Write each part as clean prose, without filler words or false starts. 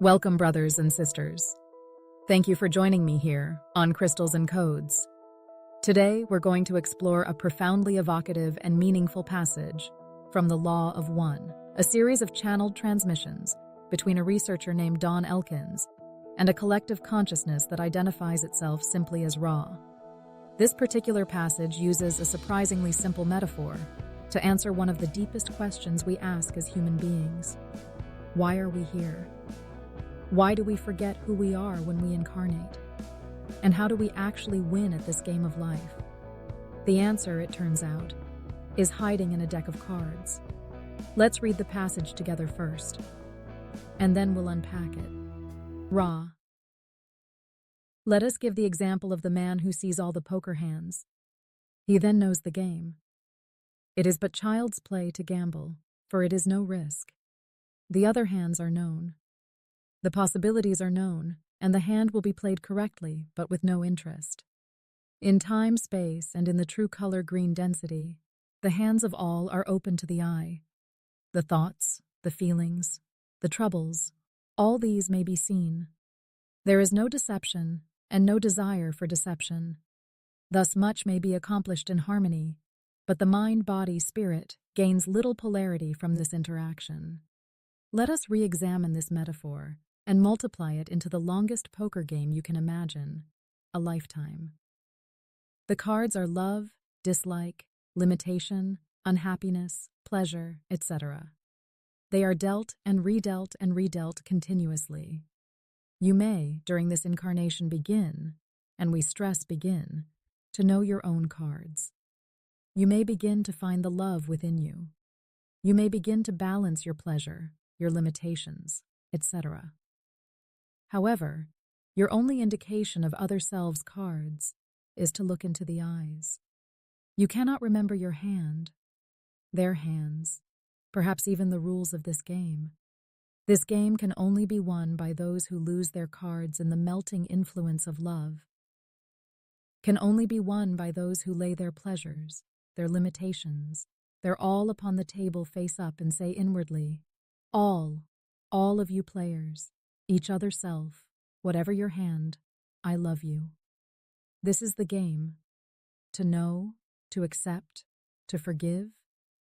Welcome, brothers and sisters. Thank you for joining me here on Crystals and Codes. Today, we're going to explore a profoundly evocative and meaningful passage from The Law of One, a series of channeled transmissions between a researcher named Don Elkins and a collective consciousness that identifies itself simply as Ra. This particular passage uses a surprisingly simple metaphor to answer one of the deepest questions we ask as human beings. Why are we here? Why do we forget who we are when we incarnate? And how do we actually win at this game of life? The answer, it turns out, is hiding in a deck of cards. Let's read the passage together first, and then we'll unpack it. Ra. Let us give the example of the man who sees all the poker hands. He then knows the game. It is but child's play to gamble, for it is no risk. The other hands are known. The possibilities are known, and the hand will be played correctly, but with no interest. In time, space, and in the true color green density, the hands of all are open to the eye. The thoughts, the feelings, the troubles, all these may be seen. There is no deception and no desire for deception. Thus much may be accomplished in harmony, but the mind, body, spirit gains little polarity from this interaction. Let us re-examine this metaphor and multiply it into the longest poker game you can imagine, a lifetime. The cards are love, dislike, limitation, unhappiness, pleasure, etc. They are dealt and redealt continuously. You may, during this incarnation, begin, and we stress begin, to know your own cards. You may begin to find the love within you. You may begin to balance your pleasure, your limitations, etc. However, your only indication of other selves' cards is to look into the eyes. You cannot remember your hand, their hands, perhaps even the rules of this game. This game can only be won by those who lose their cards in the melting influence of love. Can only be won by those who lay their pleasures, their limitations, their all upon the table face up and say inwardly, all of you players, each other self, whatever your hand, I love you. This is the game. To know, to accept, to forgive,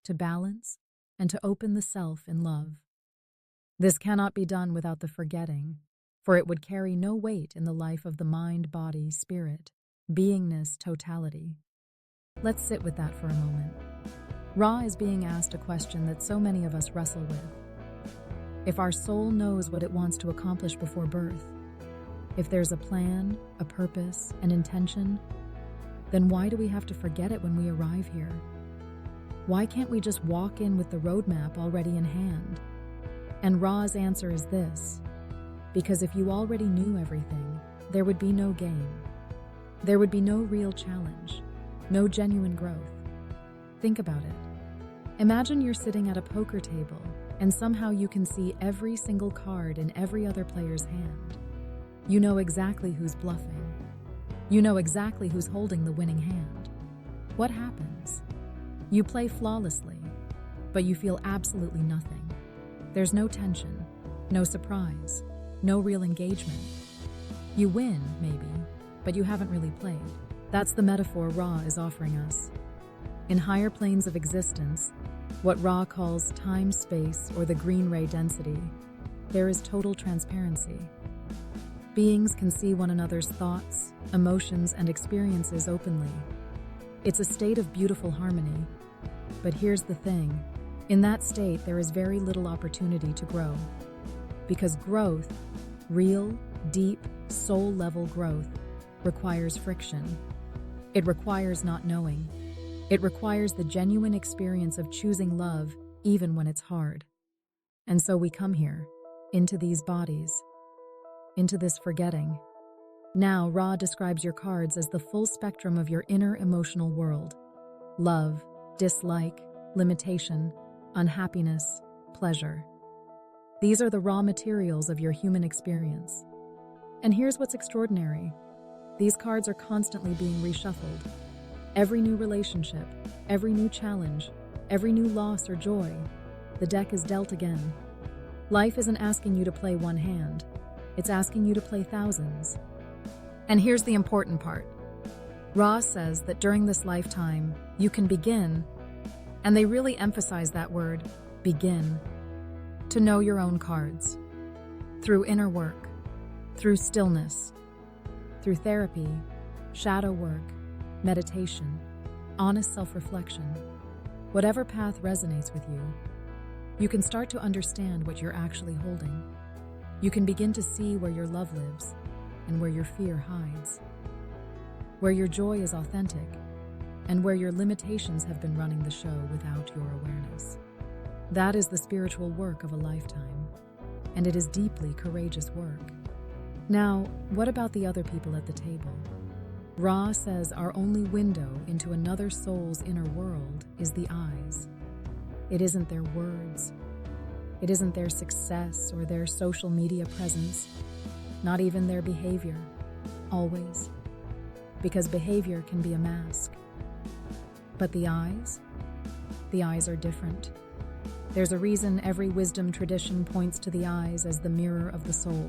to balance, and to open the self in love. This cannot be done without the forgetting, for it would carry no weight in the life of the mind, body, spirit, beingness, totality. Let's sit with that for a moment. Ra is being asked a question that so many of us wrestle with. If our soul knows what it wants to accomplish before birth, if there's a plan, a purpose, an intention, then why do we have to forget it when we arrive here? Why can't we just walk in with the roadmap already in hand? And Ra's answer is this: because if you already knew everything, there would be no game. There would be no real challenge, no genuine growth. Think about it. Imagine you're sitting at a poker table and somehow you can see every single card in every other player's hand. You know exactly who's bluffing. You know exactly who's holding the winning hand. What happens? You play flawlessly, but you feel absolutely nothing. There's no tension, no surprise, no real engagement. You win, maybe, but you haven't really played. That's the metaphor Ra is offering us. In higher planes of existence, what Ra calls time, space, or the green ray density, there is total transparency. Beings can see one another's thoughts, emotions, and experiences openly. It's a state of beautiful harmony. But here's the thing. In that state, there is very little opportunity to grow. Because growth, real, deep, soul-level growth, requires friction. It requires not knowing. It requires the genuine experience of choosing love even when it's hard. And so we come here, into these bodies, into this forgetting. Now, Ra describes your cards as the full spectrum of your inner emotional world. Love, dislike, limitation, unhappiness, pleasure. These are the raw materials of your human experience. And here's what's extraordinary. These cards are constantly being reshuffled. Every new relationship, every new challenge, every new loss or joy, the deck is dealt again. Life isn't asking you to play one hand, it's asking you to play thousands. And here's the important part. Ra says that during this lifetime, you can begin, and they really emphasize that word, begin, to know your own cards. Through inner work, through stillness, through therapy, shadow work, meditation, honest self-reflection, whatever path resonates with you, you can start to understand what you're actually holding. You can begin to see where your love lives and where your fear hides, where your joy is authentic and where your limitations have been running the show without your awareness. That is the spiritual work of a lifetime, and it is deeply courageous work. Now, what about the other people at the table? Ra says our only window into another soul's inner world is the eyes. It isn't their words. It isn't their success or their social media presence, not even their behavior, always. Because behavior can be a mask. But the eyes are different. There's a reason every wisdom tradition points to the eyes as the mirror of the soul.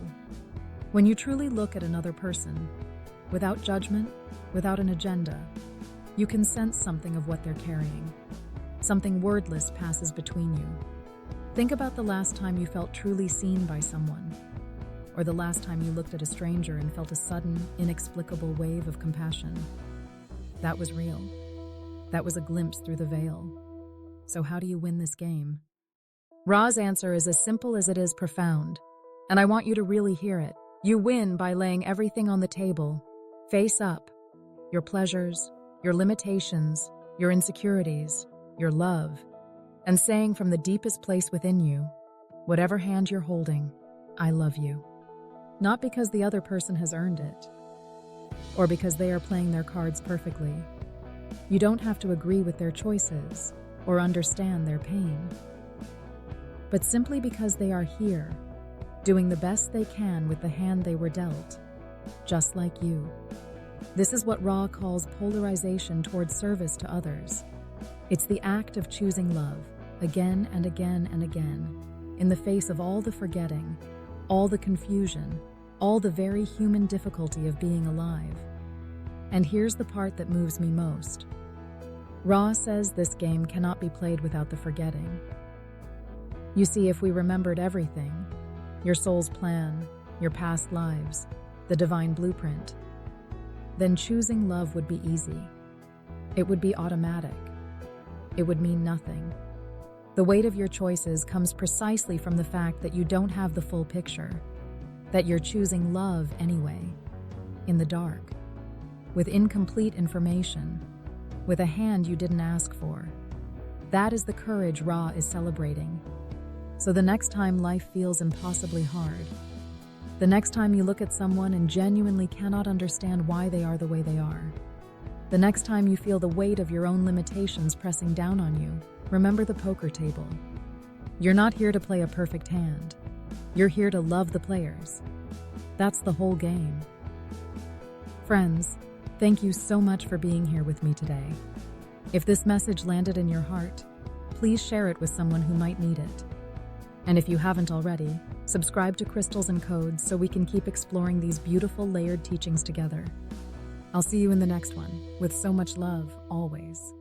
When you truly look at another person, without judgment, without an agenda, you can sense something of what they're carrying. Something wordless passes between you. Think about the last time you felt truly seen by someone, or the last time you looked at a stranger and felt a sudden, inexplicable wave of compassion. That was real. That was a glimpse through the veil. So how do you win this game? Ra's answer is as simple as it is profound, and I want you to really hear it. You win by laying everything on the table, face up. Your pleasures, your limitations, your insecurities, your love, and saying from the deepest place within you, whatever hand you're holding, I love you. Not because the other person has earned it, or because they are playing their cards perfectly. You don't have to agree with their choices or understand their pain, but simply because they are here, doing the best they can with the hand they were dealt, just like you. This is what Ra calls polarization towards service to others. It's the act of choosing love, again and again and again, in the face of all the forgetting, all the confusion, all the very human difficulty of being alive. And here's the part that moves me most. Ra says this game cannot be played without the forgetting. You see, if we remembered everything, your soul's plan, your past lives, the divine blueprint, then choosing love would be easy. It would be automatic. It would mean nothing. The weight of your choices comes precisely from the fact that you don't have the full picture, that you're choosing love anyway, in the dark, with incomplete information, with a hand you didn't ask for. That is the courage Ra is celebrating. So the next time life feels impossibly hard, the next time you look at someone and genuinely cannot understand why they are the way they are, the next time you feel the weight of your own limitations pressing down on you, remember the poker table. You're not here to play a perfect hand. You're here to love the players. That's the whole game. Friends, thank you so much for being here with me today. If this message landed in your heart, please share it with someone who might need it. And if you haven't already, subscribe to Crystals and Codes so we can keep exploring these beautiful layered teachings together. I'll see you in the next one, with so much love, always.